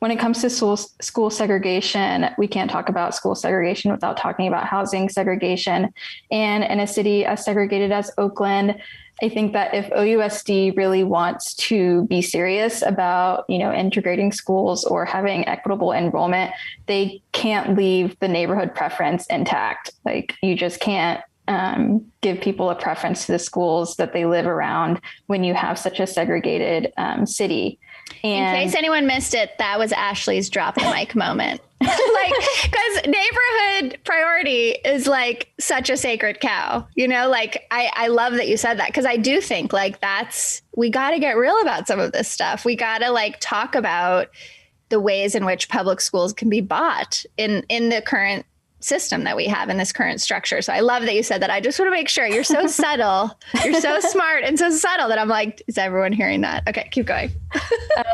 when it comes to school segregation, we can't talk about school segregation without talking about housing segregation. And in a city as segregated as Oakland, I think that if OUSD really wants to be serious about, integrating schools or having equitable enrollment, they can't leave the neighborhood preference intact. Like you just can't give people a preference to the schools that they live around when you have such a segregated city. And in case anyone missed it, that was Ashley's drop the mic moment. Because neighborhood priority is like such a sacred cow, I love that you said that, because I do think like we got to get real about some of this stuff. We got to like talk about the ways in which public schools can be bought in the current system that we have in this current structure. So I love that you said that. I just want to make sure you're so subtle, you're so smart and so subtle that I'm like, is everyone hearing that? Okay, keep going.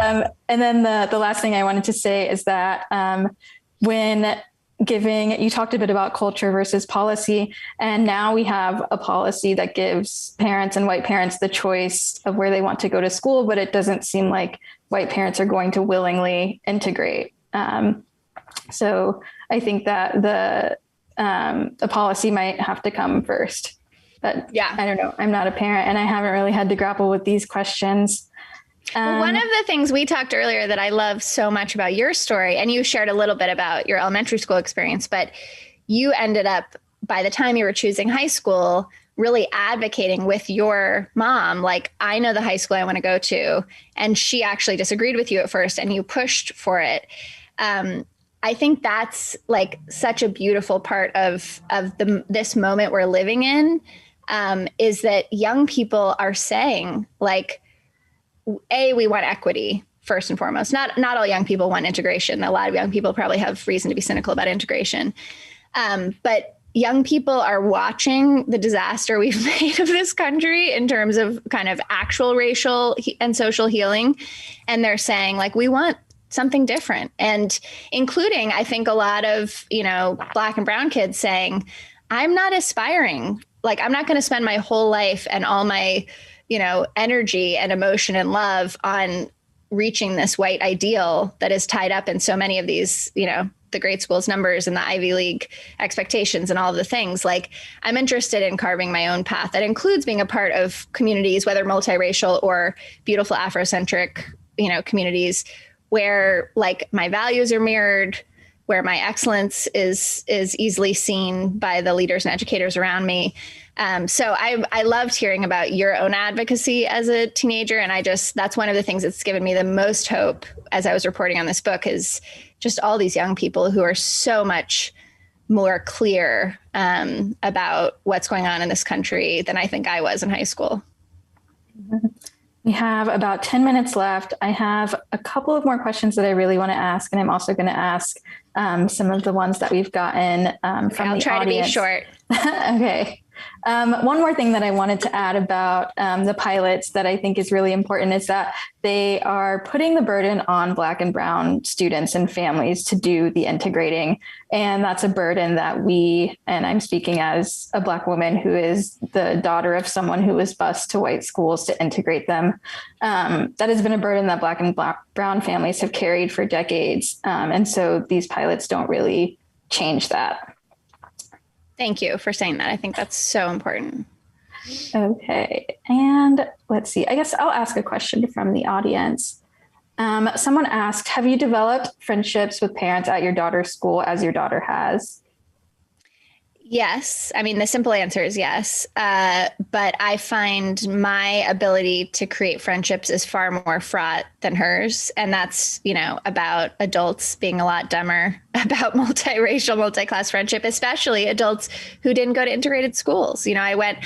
And then the last thing I wanted to say is that when you talked a bit about culture versus policy, and now we have a policy that gives parents and white parents the choice of where they want to go to school, but it doesn't seem like white parents are going to willingly integrate. So I think that the policy might have to come first. But yeah, I don't know. I'm not a parent and I haven't really had to grapple with these questions. One of the things we talked earlier that I love so much about your story, and you shared a little bit about your elementary school experience, but you ended up, by the time you were choosing high school, really advocating with your mom, like, I know the high school I want to go to. And she actually disagreed with you at first and you pushed for it. I think that's like such a beautiful part of this moment we're living in, is that young people are saying like, we want equity first and foremost. Not all young people want integration. A lot of young people probably have reason to be cynical about integration. But young people are watching the disaster we've made of this country in terms of kind of actual racial and social healing. And they're saying like, we want something different. And including, I think, a lot of, Black and brown kids saying, I'm not aspiring, like, I'm not going to spend my whole life and all my, energy and emotion and love on reaching this white ideal that is tied up in so many of these, the the great schools numbers and the Ivy League expectations and all of the things. Like, I'm interested in carving my own path that includes being a part of communities, whether multiracial or beautiful Afrocentric, communities where like my values are mirrored, where my excellence is easily seen by the leaders and educators around me. So I loved hearing about your own advocacy as a teenager. And that's one of the things that's given me the most hope as I was reporting on this book, is just all these young people who are so much more clear about what's going on in this country than I think I was in high school. We have about 10 minutes left. I have a couple of more questions that I really want to ask, and I'm also going to ask some of the ones that we've gotten from the audience. I'll try to be short. Okay. One more thing that I wanted to add about the pilots that I think is really important is that they are putting the burden on Black and Brown students and families to do the integrating. And that's a burden that and I'm speaking as a Black woman who is the daughter of someone who was bused to white schools to integrate them. That has been a burden that Black and Brown families have carried for decades. And so these pilots don't really change that. Thank you for saying that. I think that's so important. Okay. And let's see, I guess I'll ask a question from the audience. Someone asked, have you developed friendships with parents at your daughter's school as your daughter has? Yes. I mean, the simple answer is yes. But I find my ability to create friendships is far more fraught than hers. And that's, about adults being a lot dumber about multiracial, multi-class friendship, especially adults who didn't go to integrated schools. I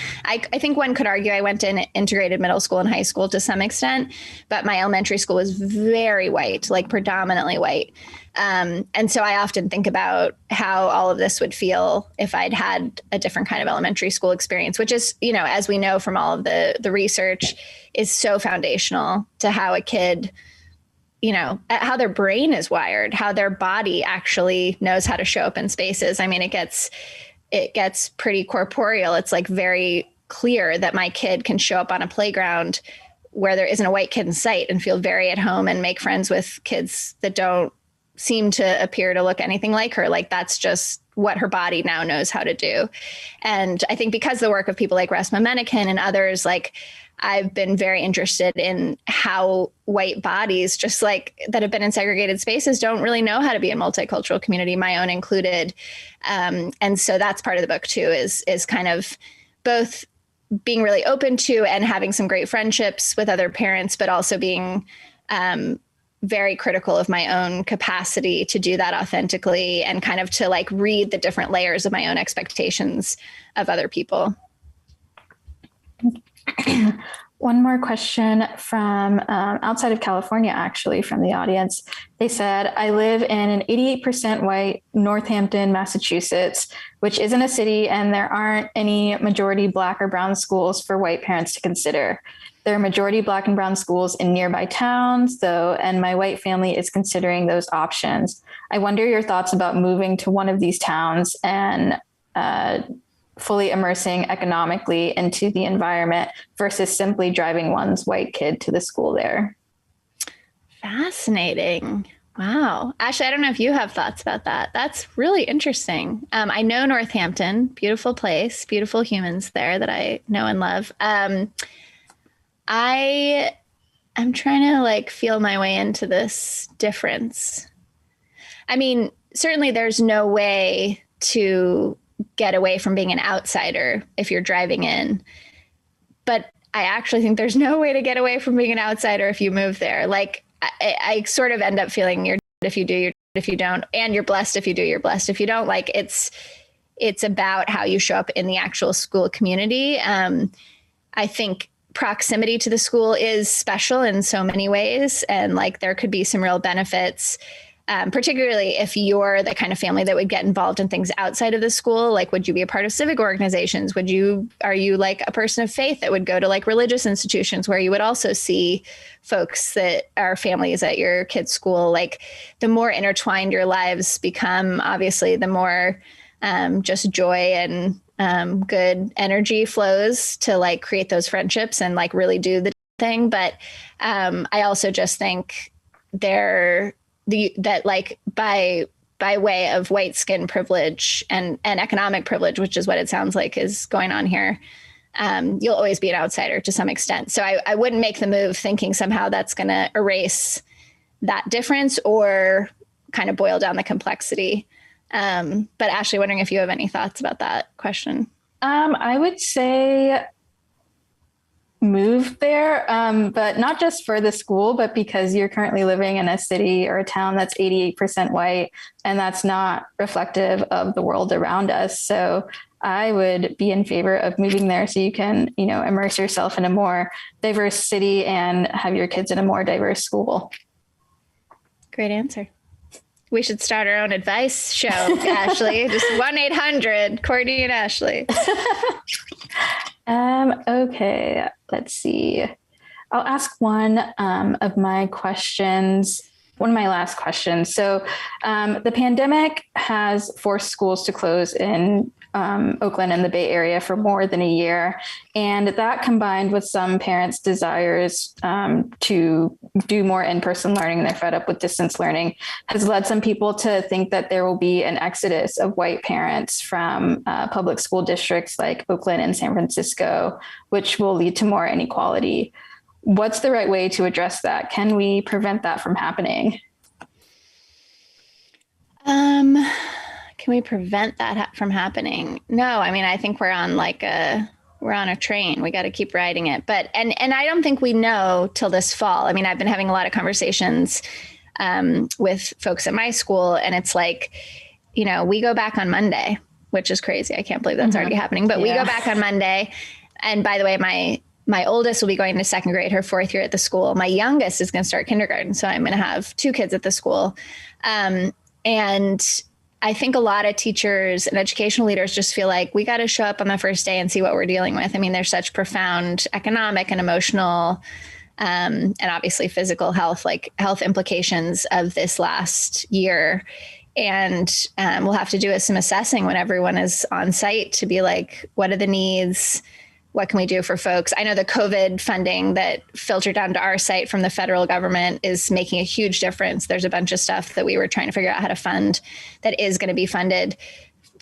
think one could argue I went to an integrated middle school and high school to some extent, but my elementary school was very white, like predominantly white. And so I often think about how all of this would feel if I'd had a different kind of elementary school experience, which is, as we know from all of the research, is so foundational to how a kid, how their brain is wired, how their body actually knows how to show up in spaces. I mean, it gets pretty corporeal. It's like very clear that my kid can show up on a playground where there isn't a white kid in sight and feel very at home and make friends with kids that don't seem to appear to look anything like her. Like, that's just what her body now knows how to do. And I think because of the work of people like Resmaa Menakem and others, like, I've been very interested in how white bodies, just like that have been in segregated spaces, don't really know how to be a multicultural community, my own included. And so that's part of the book too, is kind of both being really open to and having some great friendships with other parents, but also being very critical of my own capacity to do that authentically and kind of to like read the different layers of my own expectations of other people. One more question from outside of California, actually, from the audience. They said, I live in an 88% white Northampton, Massachusetts, which isn't a city, and there aren't any majority Black or brown schools for white parents to consider. There are majority Black and brown schools in nearby towns, though, and my white family is considering those options. I wonder your thoughts about moving to one of these towns and fully immersing economically into the environment versus simply driving one's white kid to the school there. Fascinating. Wow. Ashley, I don't know if you have thoughts about that. That's really interesting. I know Northampton, beautiful place, beautiful humans there that I know and love. I'm trying to like feel my way into this difference. I mean, certainly there's no way to get away from being an outsider if you're driving in. But I actually think there's no way to get away from being an outsider if you move there. Like, I sort of end up feeling you're if you do, you're if you don't, and you're blessed if you do, you're blessed if you don't. Like, it's about how you show up in the actual school community. I think proximity to the school is special in so many ways. And like, there could be some real benefits. Particularly if you're the kind of family that would get involved in things outside of the school. Like, would you be a part of civic organizations? Are you like a person of faith that would go to like religious institutions where you would also see folks that are families at your kid's school? Like, the more intertwined your lives become, obviously, the more just joy and good energy flows to like create those friendships and like really do the thing. But I also just think that like by by way of white skin privilege and economic privilege, which is what it sounds like is going on here, you'll always be an outsider to some extent. So I wouldn't make the move thinking somehow that's going to erase that difference or kind of boil down the complexity. But Ashley, wondering if you have any thoughts about that question. I would say move there, but not just for the school, but because you're currently living in a city or a town that's 88% white, and that's not reflective of the world around us. So I would be in favor of moving there so you can, immerse yourself in a more diverse city and have your kids in a more diverse school. Great answer. We should start our own advice show, Ashley. Just 1-800 Courtney and Ashley. Okay, let's see. I'll ask one of my last questions. So the pandemic has forced schools to close in Oakland and the Bay Area for more than a year. And that combined with some parents' desires to do more in-person learning, they're fed up with distance learning, has led some people to think that there will be an exodus of white parents from public school districts like Oakland and San Francisco, which will lead to more inequality. What's the right way to address that? Can we prevent that from happening? Can we prevent that from happening? No, I mean, I think we're on a train. We got to keep riding it. But, and I don't think we know till this fall. I mean, I've been having a lot of conversations with folks at my school, and it's like, we go back on Monday, which is crazy. I can't believe that's already happening, but we go back on Monday. And by the way, my oldest will be going to second grade, her fourth year at the school. My youngest is going to start kindergarten. So I'm going to have 2 kids at the school. And I think a lot of teachers and educational leaders just feel like we got to show up on the first day and see what we're dealing with. I mean, there's such profound economic and emotional and obviously physical health implications of this last year. And we'll have to do some assessing when everyone is on site to be like, what are the needs? What can we do for folks? I know the COVID funding that filtered down to our site from the federal government is making a huge difference. There's a bunch of stuff that we were trying to figure out how to fund that is going to be funded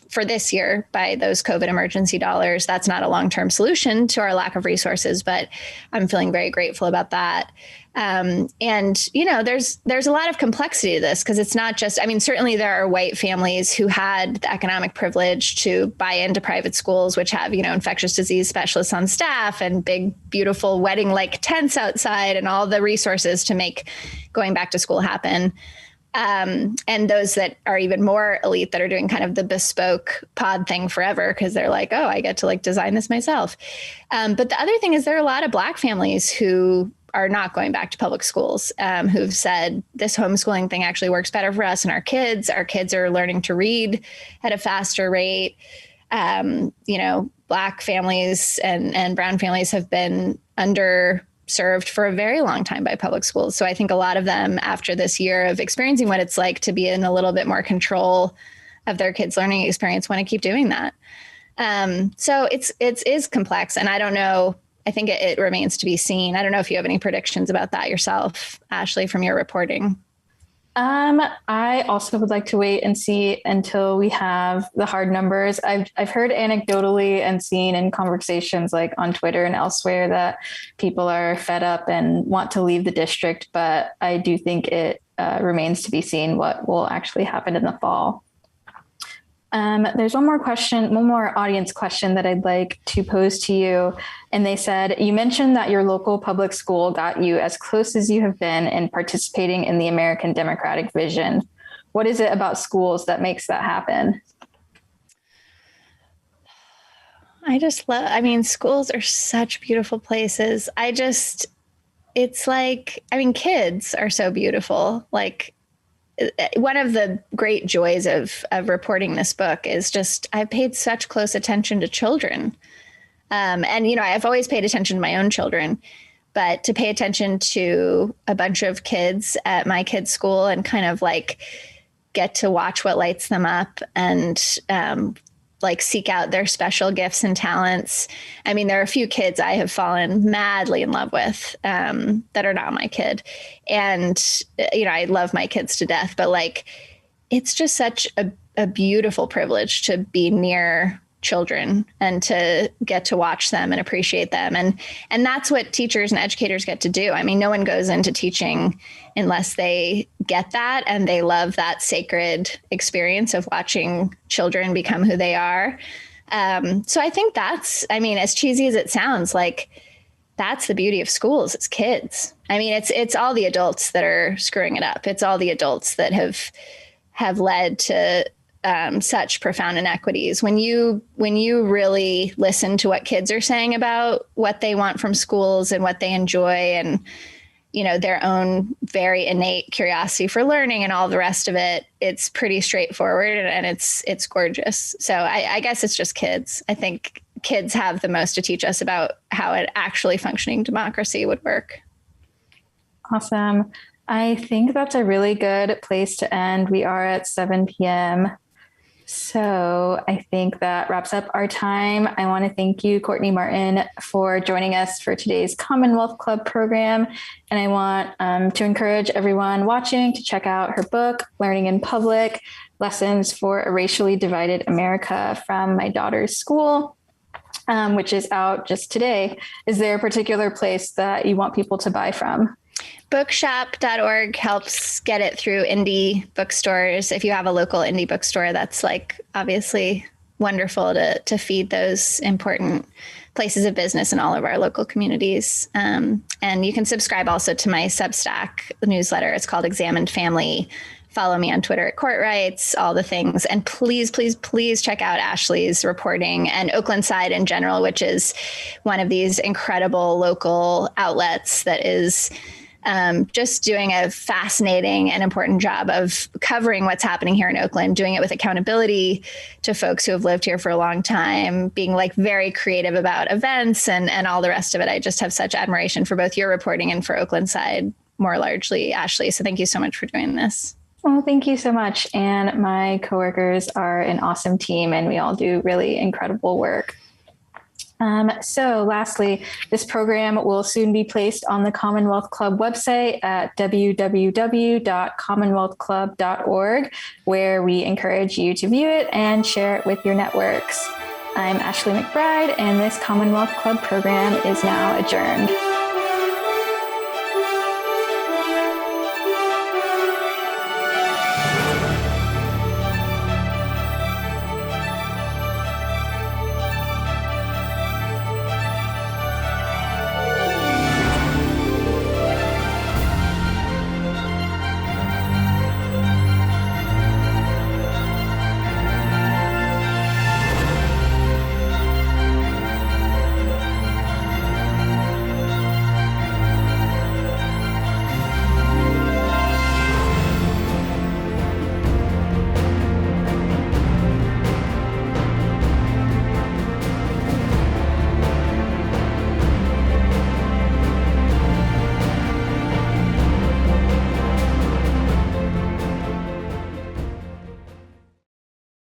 for this year by those COVID emergency dollars. That's not a long-term solution to our lack of resources, but I'm feeling very grateful about that. And, there's a lot of complexity to this because it's not just, I mean, certainly there are white families who had the economic privilege to buy into private schools, which have, infectious disease specialists on staff and big, beautiful wedding-like tents outside and all the resources to make going back to school happen. And those that are even more elite that are doing kind of the bespoke pod thing forever because they're like, oh, I get to design this myself. But the other thing is there are a lot of Black families who are not going back to public schools, who've said this homeschooling thing actually works better for us and our kids. Our kids are learning to read at a faster rate. Black families and brown families have been underserved for a very long time by public schools. So I think a lot of them, after this year of experiencing what it's like to be in a little bit more control of their kids' learning experience, want to keep doing that. So it is complex, and I don't know. I think it remains to be seen. I don't know if you have any predictions about that yourself, Ashley, from your reporting. I also would like to wait and see until we have the hard numbers. I've heard anecdotally and seen in conversations like on Twitter and elsewhere that people are fed up and want to leave the district, but I do think it remains to be seen what will actually happen in the fall. There's one more audience question that I'd like to pose to you. And they said, you mentioned that your local public school got you as close as you have been in participating in the American democratic vision. What is it about schools that makes that happen? Schools are such beautiful places. Kids are so beautiful. One of the great joys of reporting this book is just I paid such close attention to children. I've always paid attention to my own children, but to pay attention to a bunch of kids at my kids' school and kind of get to watch what lights them up and seek out their special gifts and talents. I mean, there are a few kids I have fallen madly in love with that are not my kid. And, I love my kids to death, but it's just such a beautiful privilege to be near children and to get to watch them and appreciate them. And that's what teachers and educators get to do. I mean, no one goes into teaching unless they get that and they love that sacred experience of watching children become who they are. So I think that's, I mean, as cheesy as it sounds, like that's the beauty of schools. It's kids. I mean, it's all the adults that are screwing it up. It's all the adults that have led to such profound inequities. When you really listen to what kids are saying about what they want from schools and what they enjoy, and their own very innate curiosity for learning and all the rest of it, it's pretty straightforward and it's gorgeous. So I guess it's just kids. I think kids have the most to teach us about how an actually functioning democracy would work. Awesome. I think that's a really good place to end. We are at 7 p.m. So I think that wraps up our time. I want to thank you, Courtney Martin, for joining us for today's Commonwealth Club program. And I want to encourage everyone watching to check out her book, Learning in Public, Lessons for a Racially Divided America from My Daughter's School, which is out just today. Is there a particular place that you want people to buy from? Bookshop.org helps get it through indie bookstores. If you have a local indie bookstore, that's like obviously wonderful to feed those important places of business in all of our local communities. And you can subscribe also to my Substack newsletter. It's called Examined Family. Follow me on Twitter at Court Rights, all the things. And please, please, please check out Ashley's reporting and Oaklanside in general, which is one of these incredible local outlets that is just doing a fascinating and important job of covering what's happening here in Oakland, doing it with accountability to folks who have lived here for a long time, being like very creative about events and all the rest of it. I just have such admiration for both your reporting and for Oaklanside more largely, Ashley. So thank you so much for doing this. Well, thank you so much. And my coworkers are an awesome team and we all do really incredible work. So lastly, this program will soon be placed on the Commonwealth Club website at www.commonwealthclub.org, where we encourage you to view it and share it with your networks. I'm Ashley McBride, and this Commonwealth Club program is now adjourned.